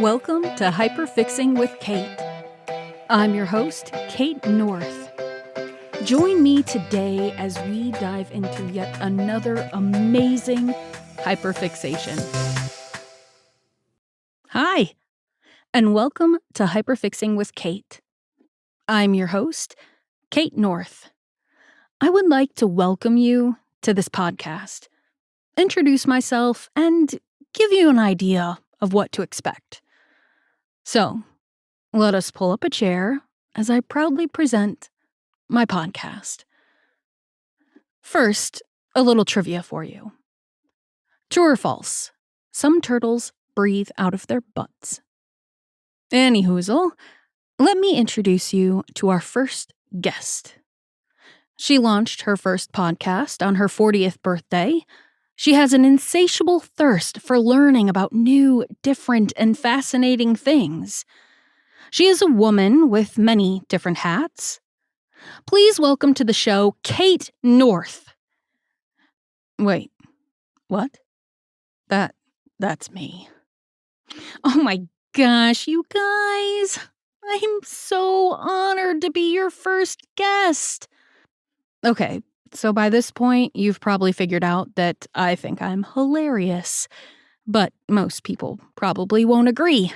Welcome to Hyperfixing with Cate. I'm your host, Cate North. Join me today as we dive into yet another amazing hyperfixation. Hi, and welcome to Hyperfixing with Cate. I'm your host, Cate North. I would like to welcome you to this podcast, introduce myself, and give you an idea of what to expect. So, let us pull up a chair as I proudly present my podcast. First, a little trivia for you. True or false? Some turtles breathe out of their butts. Anyhoozle, let me introduce you to our first guest. She launched her first podcast on her 40th birthday. She has an insatiable thirst for learning about new, different, and fascinating things. She is a woman with many different hats. Please welcome to the show, Cate North. Wait, what? That's me. Oh my gosh, you guys. I'm so honored to be your first guest. Okay, so by this point, you've probably figured out that I think I'm hilarious, but most people probably won't agree.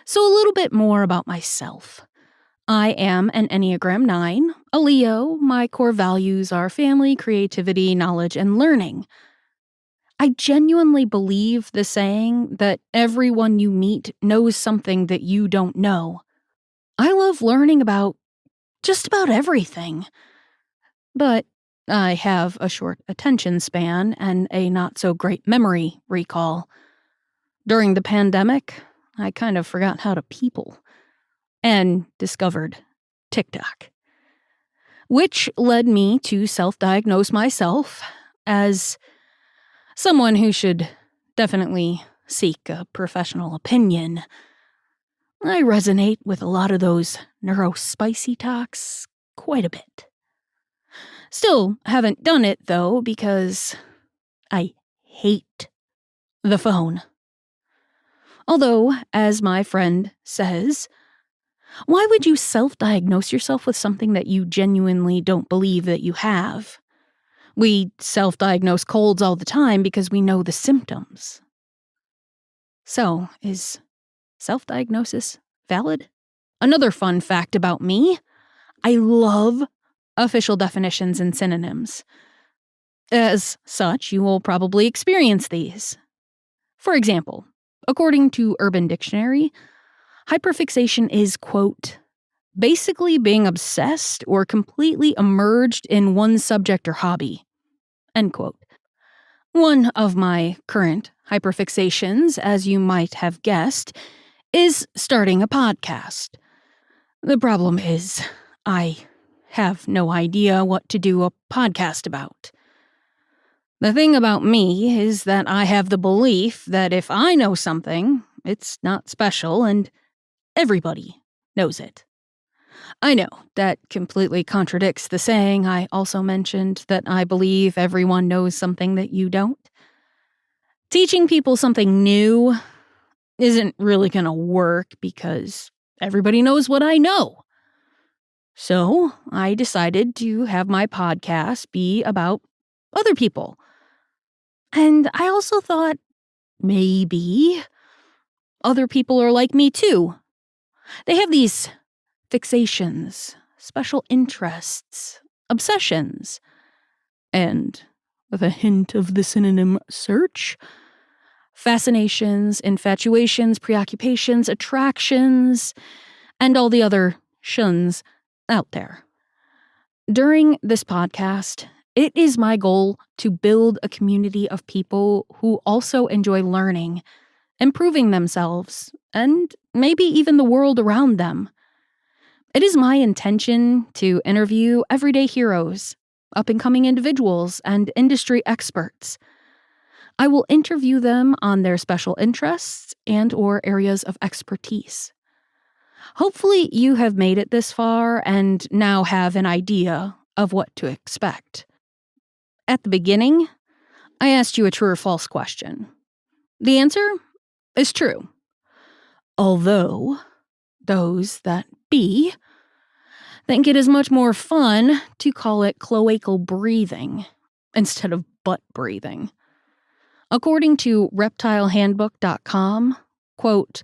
So a little bit more about myself. I am an Enneagram 9, a Leo. My core values are family, creativity, knowledge, and learning. I genuinely believe the saying that everyone you meet knows something that you don't know. I love learning about just about everything. But I have a short attention span and a not-so-great memory recall. During the pandemic, I kind of forgot how to people. And discovered TikTok. Which led me to self-diagnose myself as someone who should definitely seek a professional opinion. I resonate with a lot of those neurospicy talks quite a bit. Still haven't done it, though, because I hate the phone. Although, as my friend says, why would you self-diagnose yourself with something that you genuinely don't believe that you have? We self-diagnose colds all the time because we know the symptoms. So, is self-diagnosis valid? Another fun fact about me, I love official definitions and synonyms. As such, you will probably experience these. For example, according to Urban Dictionary, hyperfixation is, quote, basically being obsessed or completely immersed in one subject or hobby, end quote. One of my current hyperfixations, as you might have guessed, is starting a podcast. The problem is, I have no idea what to do a podcast about. The thing about me is that I have the belief that if I know something, it's not special and everybody knows it. I know that completely contradicts the saying I also mentioned that I believe everyone knows something that you don't. Teaching people something new isn't really going to work because everybody knows what I know. So I decided to have my podcast be about other people. And I also thought maybe other people are like me too. They have these fixations, special interests, obsessions, and, with a hint of the synonym search, fascinations, infatuations, preoccupations, attractions, and all the other shuns out there. During this podcast, it is my goal to build a community of people who also enjoy learning, improving themselves, and maybe even the world around them. It is my intention to interview everyday heroes, up-and-coming individuals, and industry experts. I will interview them on their special interests and/or areas of expertise. Hopefully you have made it this far and now have an idea of what to expect. At the beginning, I asked you a true or false question. The answer is true. Although, those that be think it is much more fun to call it cloacal breathing instead of butt breathing. According to reptilehandbook.com, quote,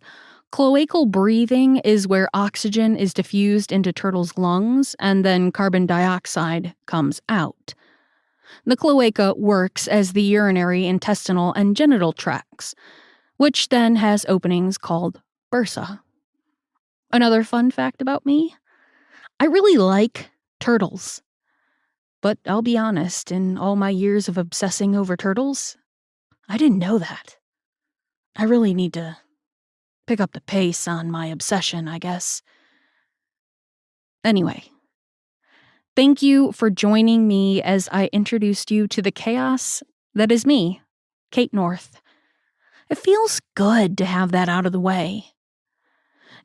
cloacal breathing is where oxygen is diffused into turtles' lungs and then carbon dioxide comes out. The cloaca works as the urinary, intestinal, and genital tracts, which then has openings called bursa. Another fun fact about me? I really like turtles. But I'll be honest, in all my years of obsessing over turtles, I didn't know that. I really need to pick up the pace on my obsession, I guess. Anyway, thank you for joining me as I introduced you to the chaos that is me, Cate North. It feels good to have that out of the way.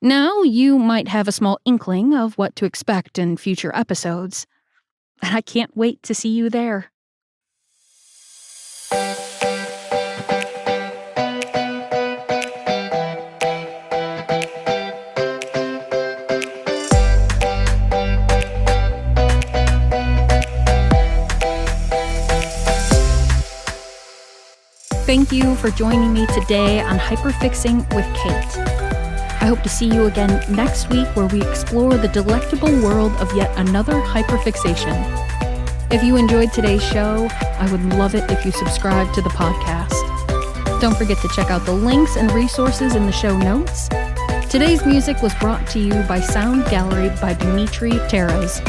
Now you might have a small inkling of what to expect in future episodes, and I can't wait to see you there. Thank you for joining me today on Hyperfixing with Cate. I hope to see you again next week where we explore the delectable world of yet another hyperfixation. If you enjoyed today's show, I would love it if you subscribe to the podcast. Don't forget to check out the links and resources in the show notes. Today's music was brought to you by Sound Gallery by Dimitri Terez.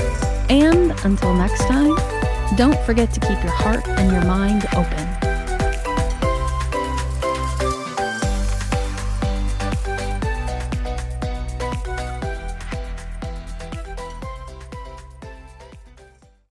And until next time, don't forget to keep your heart and your mind open.